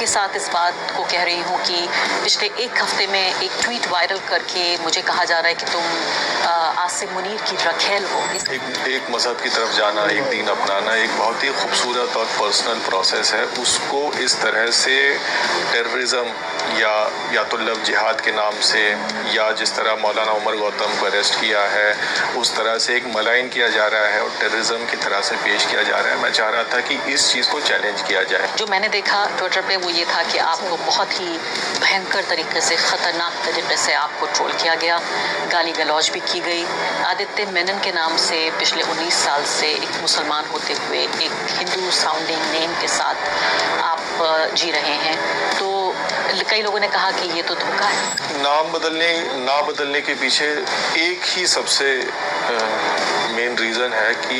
के साथ इस बात को कह रही हूँ कि पिछले एक हफ्ते में एक ट्वीट वायरल करके मुझे कहा जा रहा है कि तुम आसिम मुनीर की रखेल हो। एक मजहब की तरफ जाना, एक दीन अपनाना एक बहुत ही खूबसूरत और पर्सनल प्रोसेस है। उसको इस तरह से टेररिज्म या तो लव जिहाद के नाम से, या जिस तरह मौलाना उमर गौतम को अरेस्ट किया है उस तरह से एक मलाइन किया जा रहा है और टेररिज्म की तरह से पेश किया जा रहा है। मैं चाह रहा था कि इस चीज़ को चैलेंज किया जाए। जो मैंने देखा ट्विटर पे वो ये था कि आपको बहुत ही भयंकर तरीके से, ख़तरनाक तरीके से आपको ट्रोल किया गया, गाली गलौज भी की गई। आदित्य मेनन के नाम से पिछले 19 साल से एक मुसलमान होते हुए एक हिंदू साउंडिंग नेम के साथ आप जी रहे हैं। तो कई लोगों ने कहा कि ये तो धोखा है। ना बदलने के पीछे एक ही सबसे मेन रीज़न है कि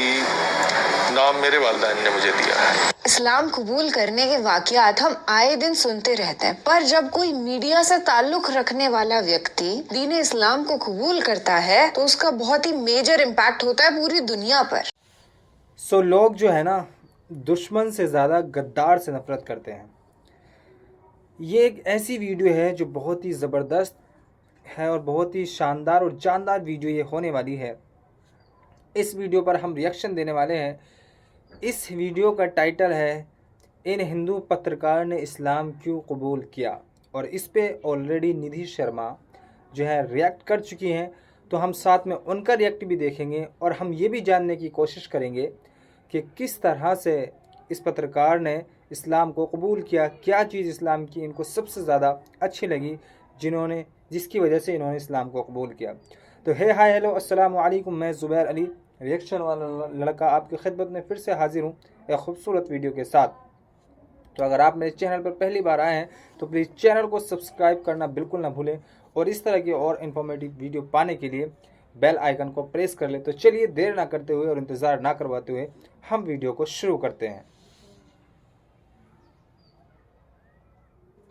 नाम मेरे वालिदैन ने मुझे दिया है। इस्लाम कबूल करने के वाकयात हम आए दिन सुनते रहते हैं, पर जब कोई मीडिया से ताल्लुक रखने वाला व्यक्ति दीन इस्लाम को कबूल करता है तो उसका बहुत ही मेजर इम्पैक्ट होता है पूरी दुनिया पर। सो लोग जो है ना, दुश्मन से ज़्यादा गद्दार से नफरत करते हैं। ये एक ऐसी वीडियो है जो बहुत ही ज़बरदस्त है और बहुत ही शानदार और जानदार वीडियो ये होने वाली है। इस वीडियो पर हम रिएक्शन देने वाले हैं। इस वीडियो का टाइटल है इन हिंदू पत्रकार ने इस्लाम क्यों कबूल किया, और इस पे ऑलरेडी निधि शर्मा जो है रिएक्ट कर चुकी हैं। तो हम साथ में उनका रिएक्ट भी देखेंगे और हम ये भी जानने की कोशिश करेंगे कि किस तरह से इस पत्रकार ने इस्लाम को कबूल किया, क्या चीज़ इस्लाम की इनको सबसे ज़्यादा अच्छी लगी जिसकी वजह से इन्होंने इस्लाम को कबूल किया। तो हे हाय हेलो अस्सलाम वालेकुम, मैं ज़ुबैर अली रिएक्शन वाला लड़का आपकी खिदमत में फिर से हाजिर हूँ एक खूबसूरत वीडियो के साथ। तो अगर आप मेरे चैनल पर पहली बार आए हैं तो प्लीज़ चैनल को सब्सक्राइब करना बिल्कुल ना भूलें, और इस तरह की और इन्फॉर्मेटिव वीडियो पाने के लिए बेल आइकन को प्रेस कर लें। तो चलिए देर ना करते हुए और इंतज़ार ना करवाते हुए हम वीडियो को शुरू करते हैं।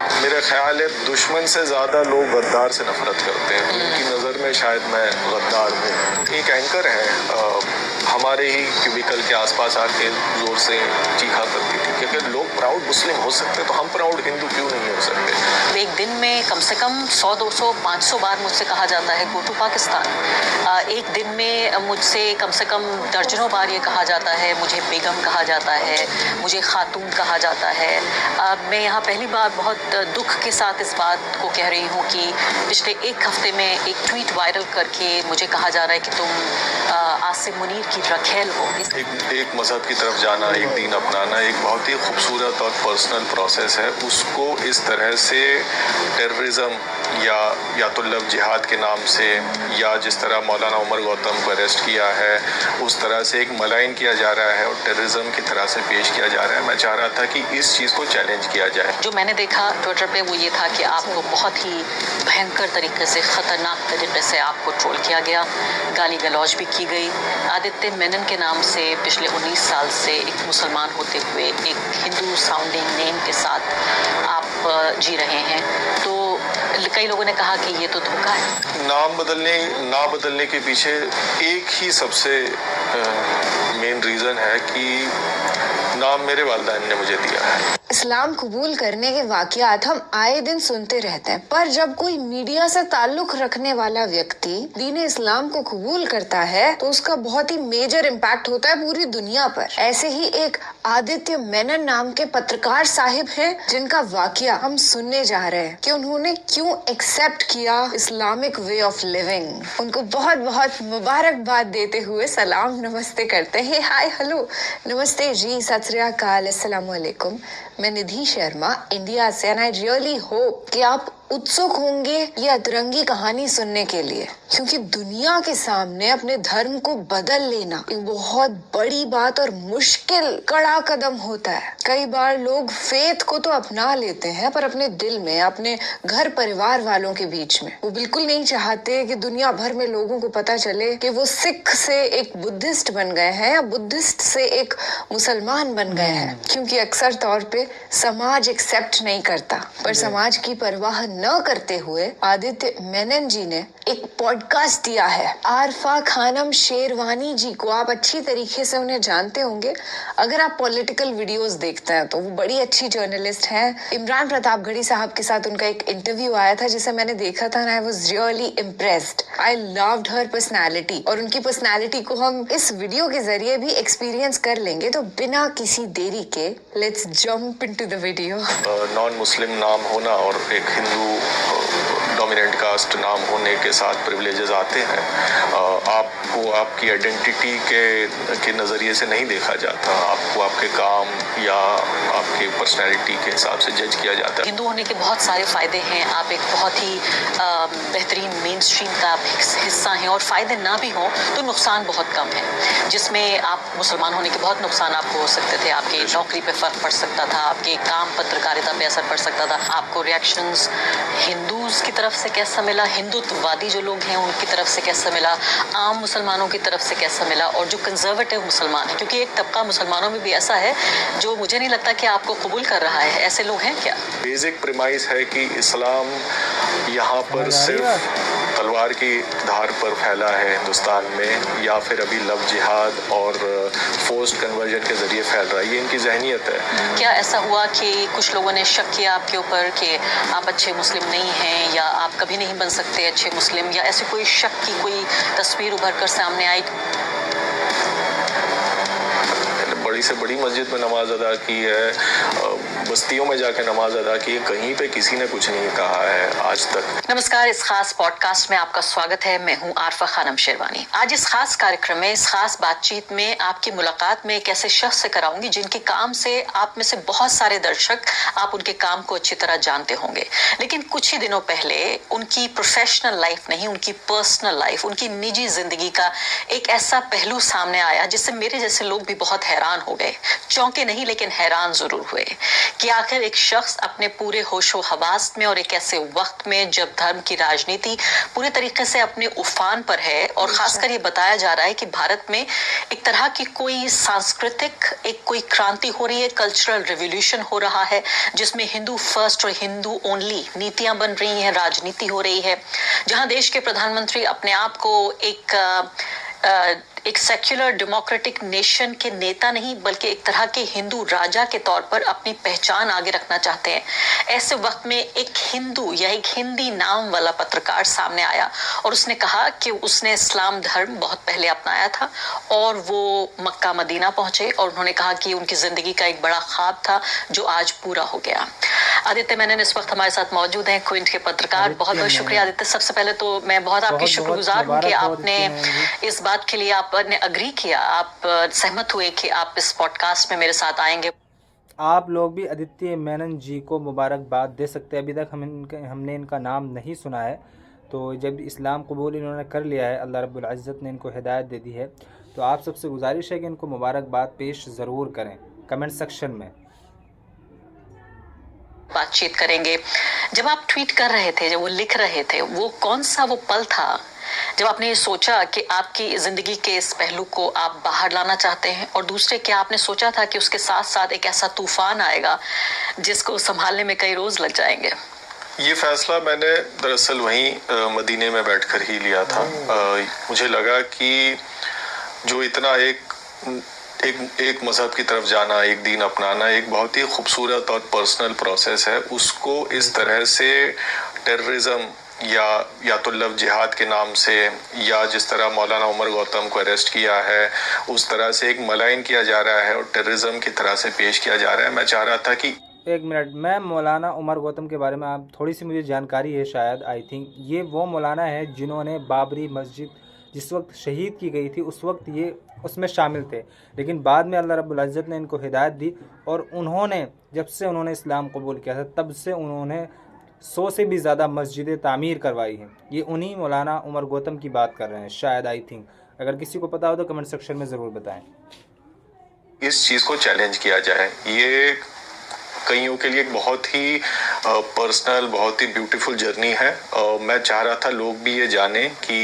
मेरा ख्याल है दुश्मन से ज़्यादा लोग गद्दार से नफरत करते हैं। उनकी नज़र में शायद मैं गद्दार हूँ। एक एंकर है हमारे ही क्यूबिकल के आसपास आके जोर से चीखा करती थी कि अगर लोग प्राउड मुस्लिम हो सकते तो हम प्राउड हिंदू क्यों नहीं हो सकते। एक दिन में कम से कम 100, 200, 500 बार मुझसे कहा जाता है गो टू पाकिस्तान। एक दिन में मुझसे कम से कम दर्जनों बार ये कहा जाता है, मुझे बेगम कहा जाता है, मुझे खातून कहा जाता है। मैं यहाँ पहली बार बहुत दुख के साथ इस बात को कह रही हूँ कि पिछले एक हफ्ते में एक ट्वीट वायरल करके मुझे कहा जा रहा है कि तुम आसिम मुनीर की रखेल हो। एक मजहब की तरफ जाना, एक दीन अपनाना एक बहुत ही खूबसूरत और पर्सनल प्रोसेस है। उसको इस तरह से टेररिज्म या तो लव जिहाद के नाम से, या जिस तरह मौलाना उमर गौतम को अरेस्ट किया है उस तरह से एक मलाइन किया जा रहा है और टेररिज्म की तरह से पेश किया जा रहा है। मैं चाह रहा था कि इस चीज़ को चैलेंज किया जाए। जो मैंने देखा ट्विटर पे वो ये था कि आपको बहुत ही भयंकर तरीके से, ख़तरनाक तरीके से आपको ट्रोल किया गया, गाली गलौज भी की गई। आदित्य मेनन के नाम से पिछले 19 साल से एक मुसलमान होते हुए एक हिंदू साउंडिंग नेम के साथ आप जी रहे हैं। तो कई लोगों ने कहा कि ये तो धोखा है। ना बदलने के पीछे एक ही सबसे मेन रीज़न है कि नाम मेरे वालिदैन ने मुझे दिया है। इस्लाम कबूल करने के वाकयात हम आए दिन सुनते रहते हैं, पर जब कोई मीडिया से ताल्लुक रखने वाला व्यक्ति दीन इस्लाम को कबूल करता है तो उसका बहुत ही मेजर इम्पैक्ट होता है पूरी दुनिया पर। ऐसे ही एक आदित्य मेनन नाम के पत्रकार साहिब हैं जिनका वाकया हम सुनने जा रहे हैं कि उन्होंने क्यों एक्सेप्ट किया इस्लामिक वे ऑफ लिविंग। उनको बहुत बहुत मुबारकबाद देते हुए सलाम नमस्ते करते हैं। हाय हेलो नमस्ते जी, सत श्री अकाल, अस्सलाम वालेकुम। मैं निधि शर्मा इंडिया से, एंड आई रियली होप कि आप उत्सुक होंगे ये अतरंगी कहानी सुनने के लिए, क्योंकि दुनिया के सामने अपने धर्म को बदल लेना एक बहुत बड़ी बात और मुश्किल कड़ा कदम होता है। कई बार लोग फेथ को तो अपना लेते हैं, पर अपने दिल में, अपने घर परिवार वालों के बीच में वो बिल्कुल नहीं चाहते कि दुनिया भर में लोगों को पता चले कि वो सिख से एक बुद्धिस्ट बन गए हैं या बुद्धिस्ट से एक मुसलमान बन गए हैं। क्योंकि अक्सर तौर पे समाज एक्सेप्ट नहीं करता, पर समाज की परवाह न करते हुए आदित्य मेनन जी ने एक पॉडकास्ट दिया है। आरफा खानम शेरवानी जी को आप अच्छी तरीके से उन्हें जानते होंगे, अगर आप पॉलिटिकल वीडियोस देखते हैं तो वो बड़ी अच्छी जर्नलिस्ट हैं। इमरान प्रतापगढ़ी साहब के साथ उनका एक इंटरव्यू आया था जिसे मैंने देखा था ना, I was really impressed. I loved her personality, और उनकी पर्सनालिटी को हम इस वीडियो के जरिए भी एक्सपीरियंस कर लेंगे। तो बिना किसी देरी के let's jump into the video. Non Muslim नाम होना और एक हिंदू डोमिनेंट कास्ट नाम होने के साथ प्रिविलेजेस आते हैं। आपको आपकी आइडेंटिटी के नज़रिए से नहीं देखा जाता, आपको आपके काम या आपके पर्सनैलिटी के हिसाब से जज किया जाता है। हिंदू होने के बहुत सारे फ़ायदे हैं, आप एक बहुत ही बेहतरीन मेन स्ट्रीम का आप हिस्सा हैं, और फ़ायदे ना भी हों तो नुकसान बहुत कम है, जिसमें आप मुसलमान होने के बहुत नुकसान आपको हो सकते थे। आपके नौकरी पे फ़र्क पड़ सकता था, आपके काम पत्रकारिता पे असर पड़ सकता था, आपको रिएक्शंस हिंदूज़ की तरफ से कैसा मिला, हिंदुत्ववादी जो लोग हैं उनकी तरफ से कैसा मिला, आम मुसलमानों की तरफ से कैसा मिला, और जो कंजर्वेटिव मुसलमान है, क्योंकि एक तबका मुसलमानों में भी ऐसा है जो मुझे नहीं लगता कि आपको कबूल कर रहा है, ऐसे लोग हैं क्या? बेसिक प्रीमाइस है कि इस्लाम यहाँ पर सिर्फ तलवार की धार पर फैला है हिंदुस्तान में, या फिर अभी लव जिहाद और फोर्स्ड कन्वर्जन के जरिए फैल रहा है, ये इनकी जहनीत है। क्या ऐसा हुआ कि कुछ लोगों ने शक किया आपके ऊपर कि आप अच्छे मुस्लिम नहीं हैं, या आप कभी नहीं बन सकते अच्छे मुस्लिम, या ऐसे कोई शक की कोई तस्वीर उभर कर सामने आई? बड़ी से बड़ी मस्जिद में नमाज अदा की है, बस्तियों में जाके नमाज अदा की है, कहीं पे किसी ने कुछ नहीं कहा है आज तक। नमस्कार, इस खास पॉडकास्ट में आपका स्वागत है। मैं हूं आरफा खानम शेरवानी। आज इस खास कार्यक्रम में, इस खास बातचीत में आपकी मुलाकात में एक ऐसे शख्स से कराऊंगी जिनके काम से आप में से बहुत सारे दर्शक आप उनके काम को अच्छी तरह जानते होंगे, लेकिन कुछ ही दिनों पहले उनकी प्रोफेशनल लाइफ नहीं, उनकी पर्सनल लाइफ, उनकी निजी जिंदगी का एक ऐसा पहलू सामने आया जिससे मेरे जैसे लोग भी बहुत हैरान हो गए। चौंके नहीं, लेकिन हैरान जरूर हुए कि आखिर एक शख्स अपने पूरे होशो हवास में और एक ऐसे वक्त में जब धर्म की राजनीति पूरे तरीके से अपने उफान पर है, और खासकर ये बताया जा रहा है कि भारत में एक तरह की कोई सांस्कृतिक एक कोई क्रांति हो रही है, कल्चरल रिवॉल्यूशन हो रहा है, जिसमें हिंदू फर्स्ट और हिंदू ओनली नीतियां बन रही हैं, राजनीति हो रही है, जहां देश के प्रधानमंत्री अपने आप को एक सेक्युलर डेमोक्रेटिक नेशन के नेता नहीं, बल्कि एक तरह के हिंदू राजा के तौर पर अपनी पहचान आगे रखना चाहते हैं। ऐसे वक्त में एक हिंदू या एक हिंदी नाम वाला पत्रकार सामने आया और उसने कहा कि उसने इस्लाम धर्म बहुत पहले अपनाया था और वो मक्का मदीना पहुंचे, और उन्होंने कहा कि उनकी जिंदगी का एक बड़ा ख्वाब था जो आज पूरा हो गया। आदित्य मेनन इस वक्त हमारे साथ मौजूद हैं, क्विंट के पत्रकार। बहुत बहुत शुक्रिया आदित्य। सबसे पहले तो मैं बहुत आपकी शुक्रगुजार हूँ कि आपने इस बात के लिए आपने अग्री किया, आप सहमत हुए कि आप इस पॉडकास्ट में मेरे साथ आएंगे। आप लोग भी आदित्य मेनन जी को मुबारकबाद दे सकते हैं। अभी तक हमने इनका नाम नहीं सुना है, तो जब इस्लाम कबूल इन्होंने कर लिया है, अल्लाह रब्बुल इज़्ज़त ने इनको हिदायत दे दी है, तो आप सबसे गुजारिश है कि इनको मुबारकबाद पेश ज़रूर करें कमेंट सेक्शन में। बातचीत करेंगे। जब आप ट्वीट कर रहे थे, जब वो लिख रहे थे, वो कौन सा वो पल था जब आपने ये सोचा कि आपकी जिंदगी के इस पहलू को आप बाहर लाना चाहते हैं, और दूसरे क्या आपने सोचा था कि उसके साथ साथ एक ऐसा तूफान आएगा जिसको संभालने में कई रोज लग जाएंगे? ये फैसला मैंने दरअसल वहीं मदीने में बैठकर ही लिया था। मुझे लगा कि जो इतना एक मजहब की तरफ जाना, एक दीन अपनाना एक बहुत ही खूबसूरत और पर्सनल प्रोसेस है, उसको इस तरह से टेररिज्म या तो लव जिहाद के नाम से, या जिस तरह मौलाना उमर गौतम को अरेस्ट किया है उस तरह से एक मलाइन किया जा रहा है और टेररिज्म की तरह से पेश किया जा रहा है। मैं चाह रहा था कि एक मिनट, मैं मौलाना उमर गौतम के बारे में आप थोड़ी सी मुझे जानकारी है शायद, आई थिंक ये वो मौलाना है जिन्होंने बाबरी मस्जिद जिस वक्त शहीद की गई थी उस वक्त ये उसमें शामिल थे, लेकिन बाद में अल्लाह रब्बुल इज़्ज़त ने इनको हिदायत दी, और उन्होंने जब से उन्होंने इस्लाम कबूल किया था तब से उन्होंने 100 से भी ज़्यादा मस्जिदें तामीर करवाई हैं। ये उन्हीं मौलाना उमर गौतम की बात कर रहे हैं शायद, आई थिंक। अगर किसी को पता हो तो कमेंट सेक्शन में ज़रूर बताएं। इस चीज़ को चैलेंज किया जाए। ये कईयों के लिए एक बहुत ही पर्सनल, बहुत ही ब्यूटीफुल जर्नी है। मैं चाह रहा था लोग भी ये जाने कि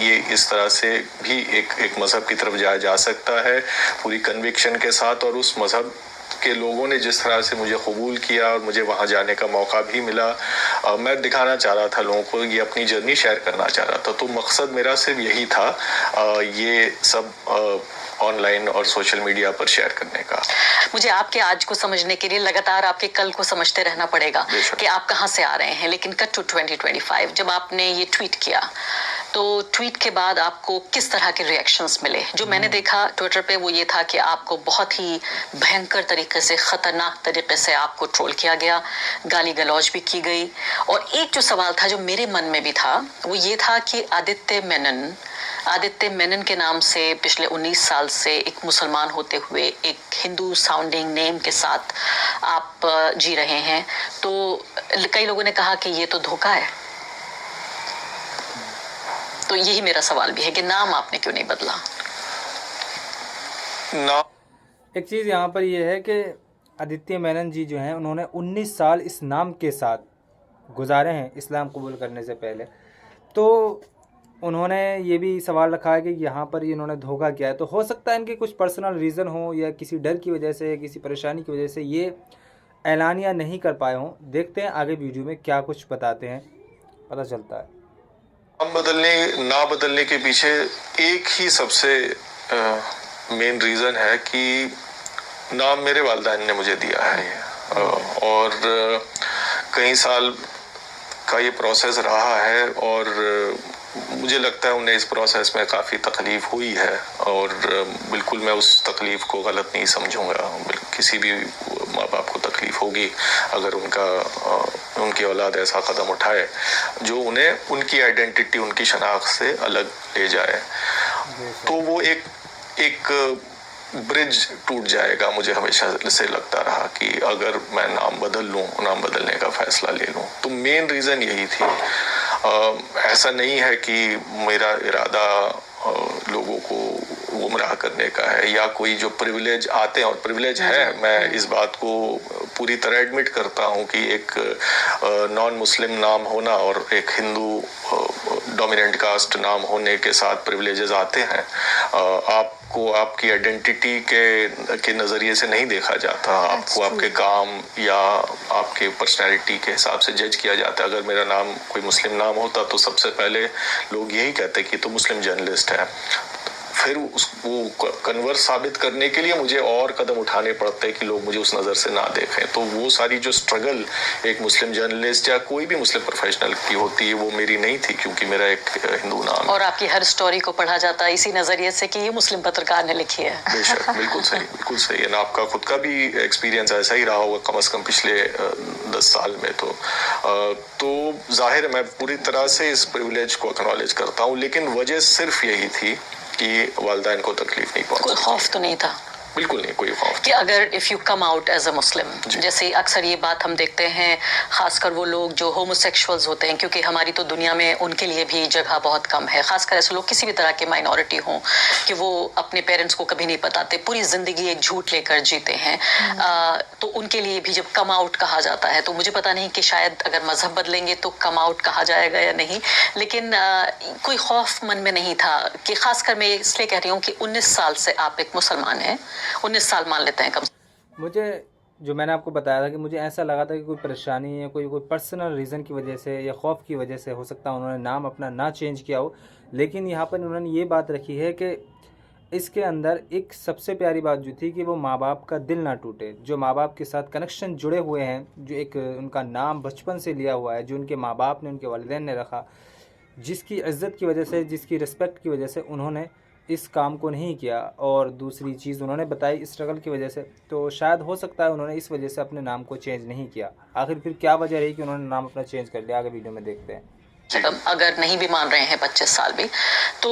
ये इस तरह से भी एक मज़हब की तरफ जाया जा सकता है पूरी कन्विक्शन के साथ, और उस मज़हब के लोगों ने जिस तरह से मुझे कबूल किया और मुझे वहाँ जाने का मौका भी मिला, मैं दिखाना चाह रहा था लोगों को, ये अपनी जर्नी शेयर करना चाह रहा था। तो मकसद मेरा सिर्फ यही था ये सब ऑनलाइन और सोशल मीडिया पर शेयर करने का। मुझे आपके आज को समझने के लिए लगातार आपके कल को समझते रहना पड़ेगा कि आप कहाँ से आ रहे हैं। लेकिन कट टू 2025, जब आपने ये ट्वीट किया तो ट्वीट के बाद आपको किस तरह के रिएक्शंस मिले? जो मैंने देखा ट्विटर पे वो ये था कि आपको बहुत ही भयंकर तरीके से, खतरनाक तरीके से आपको ट्रोल किया गया, गाली गलौज भी की गई। और एक जो सवाल था जो मेरे मन में भी था वो ये था कि आदित्य मेनन के नाम से पिछले 19 साल से एक मुसलमान होते हुए एक हिंदू साउंडिंग नेम के साथ आप जी रहे हैं। तो कई लोगों ने कहा कि ये तो धोखा है। तो यही मेरा सवाल भी है कि नाम आपने क्यों नहीं बदला? एक चीज़ यहाँ पर ये है कि आदित्य मेनन जी जो हैं उन्होंने 19 साल इस नाम के साथ गुजारे हैं इस्लाम कबूल करने से पहले। तो उन्होंने ये भी सवाल रखा है कि यहाँ पर इन्होंने धोखा किया है। तो हो सकता है इनके कुछ पर्सनल रीज़न हो या किसी डर की वजह से, किसी परेशानी की वजह से ये ऐलानिया नहीं कर पाए हों। देखते हैं आगे वीडियो में क्या कुछ बताते हैं, पता चलता है। नाम ना बदलने के पीछे एक ही सबसे मेन रीज़न है कि नाम मेरे वालिदैन ने मुझे दिया है और कई साल का ये प्रोसेस रहा है और मुझे लगता है उन्हें इस प्रोसेस में काफ़ी तकलीफ़ हुई है और बिल्कुल मैं उस तकलीफ़ को गलत नहीं समझूंगा। किसी भी माँ बाप को तकलीफ़ होगी अगर उनकी औलाद ऐसा कदम उठाए जो उन्हें उनकी आइडेंटिटी, उनकी शनाख्त से अलग ले जाए। तो वो एक ब्रिज टूट जाएगा। मुझे हमेशा से लगता रहा कि अगर मैं नाम बदलने का फैसला ले लूँ। तो मेन रीज़न यही थी। ऐसा नहीं है कि मेरा इरादा लोगों को गुमराह करने का है या कोई जो प्रिविलेज आते हैं, और प्रिविलेज है, मैं इस बात को पूरी तरह एडमिट करता हूँ कि एक नॉन मुस्लिम नाम होना और एक हिंदू डोमिनेंट कास्ट नाम होने के साथ प्रिविलेजेस आते हैं। आपको आपकी आइडेंटिटी के नज़रिए से नहीं देखा जाता, आपको आपके काम या आपके पर्सनैलिटी के हिसाब से जज किया जाता है। अगर मेरा नाम कोई मुस्लिम नाम होता तो सबसे पहले लोग यही कहते कि तो मुस्लिम जर्नलिस्ट है। फिर वो कन्वर्स साबित करने के लिए मुझे और कदम उठाने पड़ते हैं कि लोग मुझे उस नज़र से ना देखें। तो वो सारी जो स्ट्रगल एक मुस्लिम जर्नलिस्ट या कोई भी मुस्लिम प्रोफेशनल की होती है वो मेरी नहीं थी, क्योंकि मेरा एक हिंदू नाम है। और आपकी हर स्टोरी को पढ़ा जाता है इसी नज़रिए से कि ये मुस्लिम पत्रकार ने लिखी है। बेशक, बिल्कुल सही है ना। आपका खुद का भी एक्सपीरियंस ऐसा ही रहा होगा कम से कम पिछले 10 साल में। तो जाहिर है मैं पूरी तरह से इस प्रिविलेज को एक्नॉलेज करता हूँ, लेकिन वजह सिर्फ यही थी कि वालिदैन को तकलीफ नहीं पहुंची। कोई खौफ तो नहीं था? बिल्कुल नहीं, कोई खौफ कि अगर if you come out as a Muslim, जैसे अक्सर ये बात हम देखते हैं, खासकर वो लोग जो होमोसेक्सुअल्स होते हैं, क्योंकि हमारी तो दुनिया में उनके लिए भी जगह बहुत कम है, खासकर ऐसे लोग किसी भी तरह के माइनॉरिटी हों कि वो अपने पेरेंट्स को कभी नहीं बताते, पूरी ज़िंदगी एक झूठ लेकर जीते हैं। तो उनके लिए भी जब कम आउट कहा जाता है, तो मुझे पता नहीं कि शायद अगर मजहब बदलेंगे तो कम आउट कहा जाएगा या नहीं, लेकिन कोई खौफ मन में नहीं था कि, खासकर मैं इसलिए कह रही हूँ कि 19 साल से आप एक मुसलमान हैं, 19 साल मान लेते हैं कम। मुझे जो मैंने आपको बताया था कि मुझे ऐसा लगा था कि कोई परेशानी या कोई पर्सनल रीज़न की वजह से या खौफ की वजह से हो सकता है उन्होंने नाम अपना ना चेंज किया हो। लेकिन यहाँ पर उन्होंने ये बात रखी है कि इसके अंदर एक सबसे प्यारी बात जो थी कि वो माँ बाप का दिल ना टूटे, जो माँ बाप के साथ कनेक्शन जुड़े हुए हैं, जो एक उनका नाम बचपन से लिया हुआ है, जो उनके माँ बाप ने, उनके वालिदैन ने रखा, जिसकी इज़्ज़त की वजह से, जिसकी रिस्पेक्ट की वजह से उन्होंने इस काम को नहीं किया। और दूसरी चीज़ उन्होंने बताई स्ट्रगल की वजह से, तो शायद हो सकता है उन्होंने इस वजह से अपने नाम को चेंज नहीं किया। आखिर फिर क्या वजह रही कि उन्होंने नाम अपना चेंज कर लिया, आगे वीडियो में देखते हैं। अगर नहीं भी मान रहे हैं 25 साल भी, तो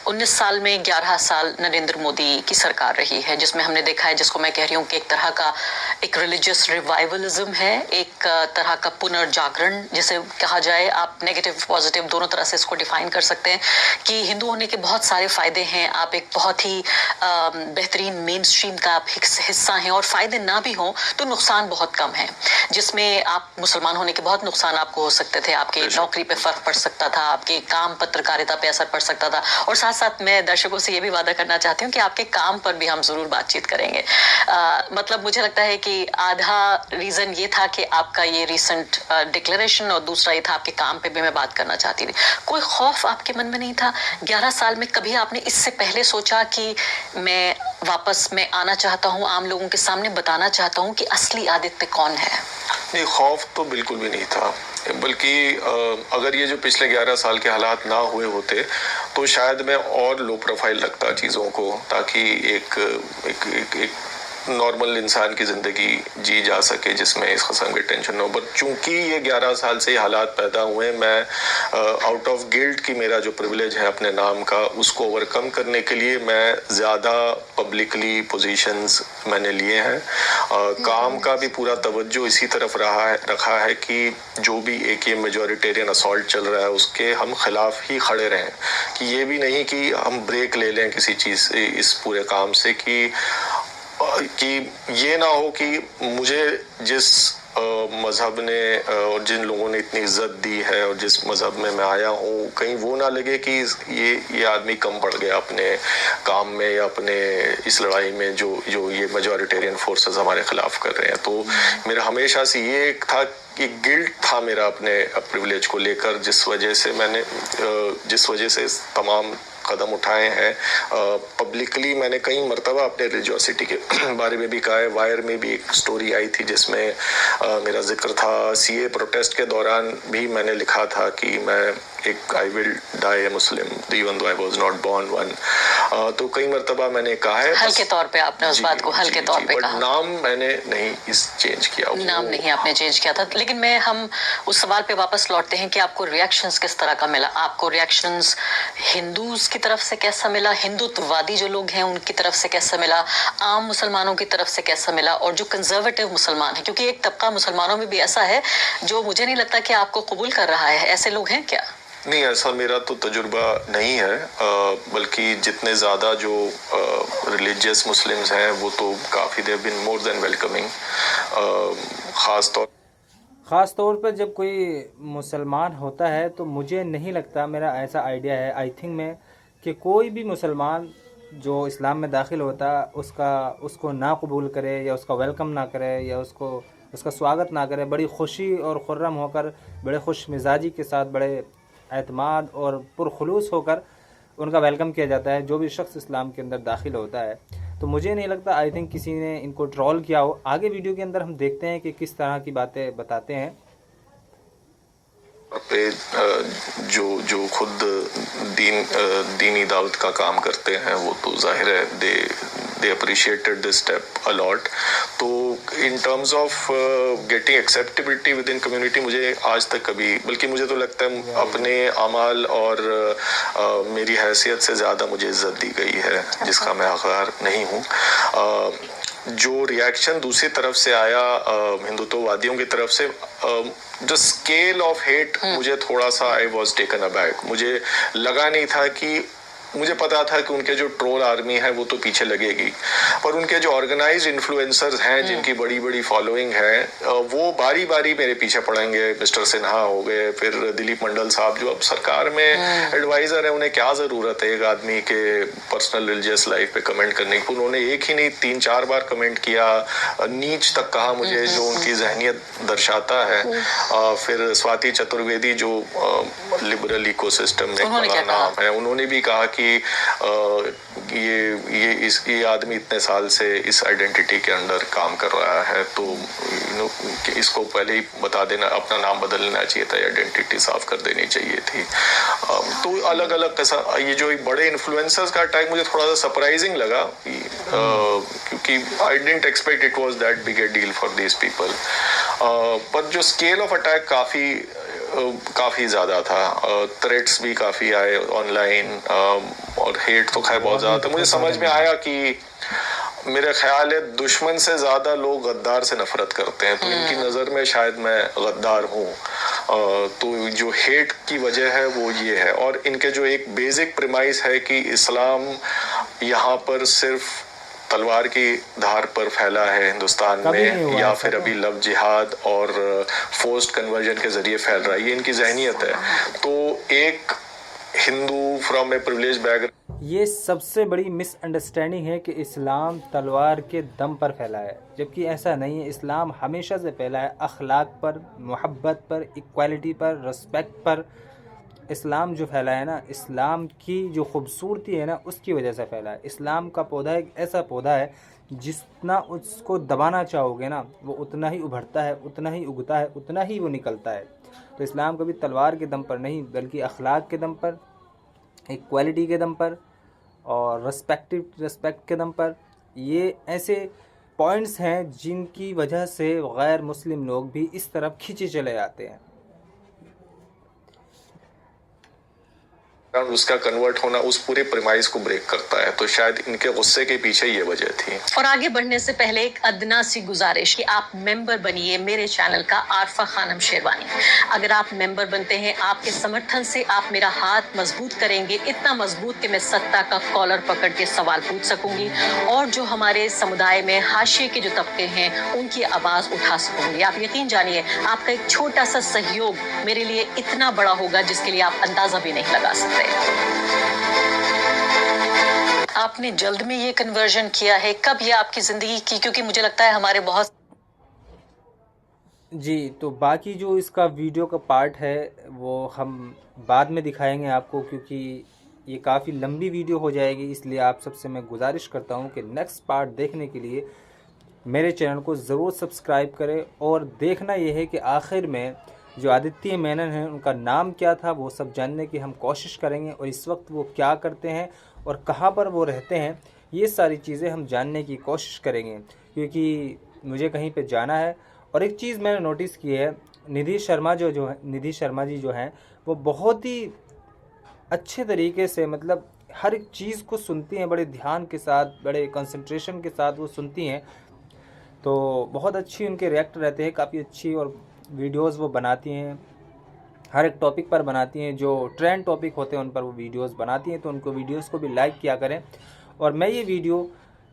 19 साल में 11 साल नरेंद्र मोदी की सरकार रही है, जिसमें हमने देखा है, जिसको मैं कह रही हूँ कि एक तरह का एक रिलीजियस रिवाइवलिज्म है, एक तरह का पुनर्जागरण जिसे कहा जाए। आप नेगेटिव पॉजिटिव दोनों तरह से इसको डिफाइन कर सकते हैं कि हिंदू होने के बहुत सारे फ़ायदे हैं, आप एक बहुत ही बेहतरीन मेन स्ट्रीम का आप हिस्सा हैं, और फ़ायदे ना भी हों तो नुकसान बहुत कम है, जिसमें आप मुसलमान होने के बहुत नुकसान आपको हो सकते थे, आपके नौकरी पे फ़र्क पड़ सकता था, आपके काम पत्रकारिता पे असर पड़ सकता था। और साथ साथ मैं दर्शकों से ये भी वादा करना चाहती हूँ कि आपके काम पर भी हम जरूर बातचीत करेंगे। मतलब मुझे लगता है कि आधा रीजन ये था कि आपका ये रिसेंट डिक्लेरेशन, और दूसरा ये था आपके काम पे भी मैं बात करना चाहती थी। कोई खौफ आपके मन में नहीं था? 11 साल में कभी आपने इससे पहले सोचा कि मैं वापस में आना चाहता हूँ, आम लोगों के सामने बताना चाहता हूँ कि असली आदित्य कौन है? नहीं, खौफ तो बिल्कुल भी नहीं था, बल्कि अगर ये जो पिछले 11 साल के हालात ना हुए होते तो शायद मैं और लो प्रोफाइल रखता चीज़ों को, ताकि एक नॉर्मल इंसान की ज़िंदगी जी जा सके जिसमें इस किस्म की टेंशन हो। बट चूंकि ये 11 साल से ये हालात पैदा हुए, मैं आउट ऑफ गिल्ट की मेरा जो प्रिविलेज है अपने नाम का, उसको ओवरकम करने के लिए मैं ज़्यादा पब्लिकली पोजीशंस मैंने लिए हैं। काम का भी पूरा तवज्जो इसी तरफ रखा है कि जो भी एक ये मेजॉरिटेरियन असॉल्ट चल रहा है उसके हम खिलाफ ही खड़े रहें, कि ये भी नहीं कि हम ब्रेक ले लें किसी चीज़ से इस पूरे काम से, कि ये ना हो कि मुझे जिस मजहब ने और जिन लोगों ने इतनी इज्जत दी है और जिस मजहब में मैं आया हूँ, कहीं वो ना लगे कि ये आदमी कम पड़ गया अपने काम में या अपने इस लड़ाई में जो ये मेजॉरिटेरियन फोर्सेस हमारे खिलाफ कर रहे हैं। तो मेरा हमेशा से ये एक था कि गिल्ट था मेरा अपने प्रिविलेज को लेकर, जिस वजह से तमाम कदम उठाए हैं। पब्लिकली मैंने कई मरतबा अपने रिलीजियोसिटी के बारे में भी कहा है। वायर में भी एक स्टोरी आई थी जिसमें मेरा जिक्र था। सीए प्रोटेस्ट के दौरान भी मैंने लिखा था कि मैं I will die a Muslim even though I was not born one. तो कई मरतबा मैंने कहा है, हल्के तौर पे आपने उस बात को हल्के तौर पे कहा। नाम मैंने नहीं चेंज किया, नाम नहीं आपने चेंज किया था। लेकिन हम उस सवाल पे वापस लौटते हैं कि आपको रिएक्शंस किस तरह का मिला? आपको रिएक्शंस हिंदूज की तरफ से कैसा मिला, हिंदुत्ववादी जो लोग हैं उनकी तरफ से कैसा मिला, आम मुसलमानों की तरफ से कैसा मिला, और जो कंजर्वेटिव मुसलमान है, क्योंकि एक तबका मुसलमानों में भी ऐसा है जो मुझे नहीं लगता कि आपको कबूल कर रहा है, ऐसे लोग हैं क्या? नहीं, ऐसा मेरा तो तजुर्बा नहीं है, बल्कि जितने ज़्यादा जो रिलीजियस मुस्लिम्स हैं वो तो काफ़ी they been more than welcoming. ख़ास तौर पर जब कोई मुसलमान होता है तो मुझे नहीं लगता, मेरा ऐसा आइडिया है, आई थिंक में, कि कोई भी मुसलमान जो इस्लाम में दाखिल होता उसको ना कबूल करे या उसका वेलकम ना करे या उसका स्वागत ना करे। बड़ी खुशी और खुर्रम होकर, बड़े खुश मिजाजी के साथ, बड़े एतमाद और पुरखुलूस होकर उनका वेलकम किया जाता है जो भी शख्स इस्लाम के अंदर दाखिल होता है। तो मुझे नहीं लगता, आई थिंक, किसी ने इनको ट्रोल किया हो। आगे वीडियो के अंदर हम देखते हैं कि किस तरह की बातें बताते हैं। पे जो खुद दीनी दावत का काम करते हैं वो तो जाहिर है they appreciated this step a lot. तो in terms of getting acceptability within community मुझे आज तक कभी, बल्कि मुझे तो लगता है अपने अमाल और मेरी हैसियत से ज़्यादा मुझे इज्जत दी गई है जिसका मैं हकदार नहीं हूँ। जो रिएक्शन दूसरी तरफ से आया हिंदुत्ववादियों की तरफ से, द स्केल ऑफ हेट मुझे थोड़ा सा आई वॉज टेकन अबैक। मुझे लगा नहीं था कि, मुझे पता था कि उनके जो ट्रोल आर्मी है वो तो पीछे लगेगी, पर उनके जो ऑर्गेनाइज्ड इन्फ्लुएंसर्स हैं जिनकी बड़ी बड़ी फॉलोइंग है वो बारी बारी मेरे पीछे पड़ेंगे। मिस्टर सिन्हा हो गए, फिर दिलीप मंडल साहब जो अब सरकार में एडवाइजर है, उन्हें क्या ज़रूरत है एक आदमी के पर्सनल रिलीजियस लाइफ पे कमेंट करने की। उन्होंने एक ही नहीं 3-4 बार कमेंट किया, नीच तक कहा मुझे, जो उनकी जहनियत दर्शाता है। फिर स्वाति चतुर्वेदी जो लिबरल इकोसिस्टम में बड़ा नाम है, उन्होंने भी कहा कि ये आदमी इतने साल से इस आइडेंटिटी के अंदर काम कर रहा है, तो इसको पहले ही बता देना, अपना नाम बदल लेना चाहिए था, आइडेंटिटी साफ कर देनी चाहिए थी। तो अलग अलग ये जो बड़े इन्फ्लुएंसर्स का अटैक मुझे थोड़ा सा सरप्राइजिंग लगा, क्योंकि I didn't expect it was that big A deal for these people. पर जो स्केल ऑफ अटैक काफ़ी ज़्यादा था, थ्रेट्स भी काफ़ी आए ऑनलाइन, और हेट तो खैर बहुत ज़्यादा था। मुझे समझ में आया कि मेरा ख्याल है दुश्मन से ज़्यादा लोग गद्दार से नफरत करते हैं, तो इनकी नज़र में शायद मैं गद्दार हूँ। तो जो हेट की वजह है वो ये है, और इनके जो एक बेसिक प्रीमाइस है कि इस्लाम यहाँ पर सिर्फ तलवार की धार पर फैला है हिंदुस्तान में, या फिर अभी लव जिहाद और पोस्ट कन्वर्जन के ज़रिए फैल रहा है, ये इनकी जहनीत है। तो एक Hindu from A privilege background, ये सबसे बड़ी मिसअंडरस्टैंडिंग है कि इस्लाम तलवार के दम पर फैला है, जबकि ऐसा नहीं है। इस्लाम हमेशा से फैला है अखलाक पर, मोहब्बत पर, इक्वालिटी पर, रिस्पेक्ट पर। इस्लाम जो फैला है ना, इस्लाम की जो खूबसूरती है ना, उसकी वजह से फैला है। इस्लाम का पौधा एक ऐसा पौधा है जितना उसको दबाना चाहोगे ना, वो उतना ही उभरता है, उतना ही उगता है, उतना ही वो निकलता है। तो इस्लाम कभी तलवार के दम पर नहीं, बल्कि अखलाक के दम पर, इक्वालिटी के दम पर और रिस्पेक्ट के दम पर। ये ऐसे पॉइंट्स हैं जिनकी वजह से गैर मुस्लिम लोग भी इस तरफ खींचे चले आते हैं। उसका कन्वर्ट होना उस पूरे प्रेमाइज को ब्रेक करता है। तो शायद इनके गुस्से के पीछे ये वजह थी। और आगे बढ़ने से पहले एक अदना सी गुजारिश कि आप मेंबर बनिए मेरे चैनल का आरफा खानम शेरवानी। अगर आप मेंबर बनते हैं, आपके समर्थन से आप मेरा हाथ मजबूत करेंगे, इतना मजबूत कि मैं सत्ता का कॉलर पकड़ के सवाल पूछ सकूंगी और जो हमारे समुदाय में हाशिए के जो तबके हैं उनकी आवाज उठा सकूंगी। आप यकीन जानिए, आपका एक छोटा सा सहयोग मेरे लिए इतना बड़ा होगा जिसके लिए आप अंदाजा भी नहीं लगा सकते। आपने जल्द में ये कन्वर्जन किया है, कब ये आपकी जिंदगी की, क्योंकि मुझे लगता है हमारे बहुत जी, तो बाकी जो इसका वीडियो का पार्ट है वो हम बाद में दिखाएंगे आपको, क्योंकि ये काफ़ी लंबी वीडियो हो जाएगी। इसलिए आप सबसे मैं गुजारिश करता हूँ कि नेक्स्ट पार्ट देखने के लिए मेरे चैनल को ज़रूर सब्सक्राइब करें। और देखना ये है कि आखिर में जो आदित्य मेनन हैं उनका नाम क्या था, वो सब जानने की हम कोशिश करेंगे। और इस वक्त वो क्या करते हैं और कहाँ पर वो रहते हैं, ये सारी चीज़ें हम जानने की कोशिश करेंगे, क्योंकि मुझे कहीं पे जाना है। और एक चीज़ मैंने नोटिस की है, निधि शर्मा जी जो हैं वो बहुत ही अच्छे तरीके से, मतलब हर एक चीज़ को सुनती हैं, बड़े ध्यान के साथ, बड़े कंसंट्रेशन के साथ वो सुनती हैं। तो बहुत अच्छी उनके रिएक्ट रहते हैं, काफ़ी अच्छी और वीडियोस वो बनाती हैं, हर एक टॉपिक पर बनाती हैं। जो ट्रेंड टॉपिक होते हैं उन पर वो वीडियोस बनाती हैं। तो उनको वीडियोस को भी लाइक किया करें। और मैं ये वीडियो,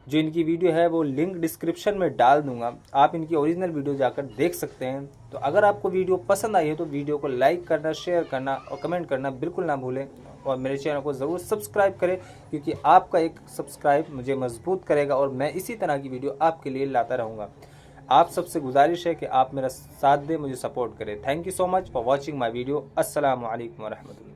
जो इनकी वीडियो है, वो लिंक डिस्क्रिप्शन में डाल दूंगा, आप इनकी ओरिजिनल वीडियो जाकर देख सकते हैं। तो अगर आपको वीडियो पसंद आई है तो वीडियो को लाइक करना, शेयर करना और कमेंट करना बिल्कुल ना भूलें। और मेरे चैनल को ज़रूर सब्सक्राइब करें, क्योंकि आपका एक सब्सक्राइब मुझे मजबूत करेगा और मैं इसी तरह की वीडियो आपके लिए लाता रहूँगा। आप सबसे गुजारिश है कि आप मेरा साथ दें, मुझे सपोर्ट करें। Thank you so much for watching my video. अस्सलामु अलैकुम व रहमतुल्लाह।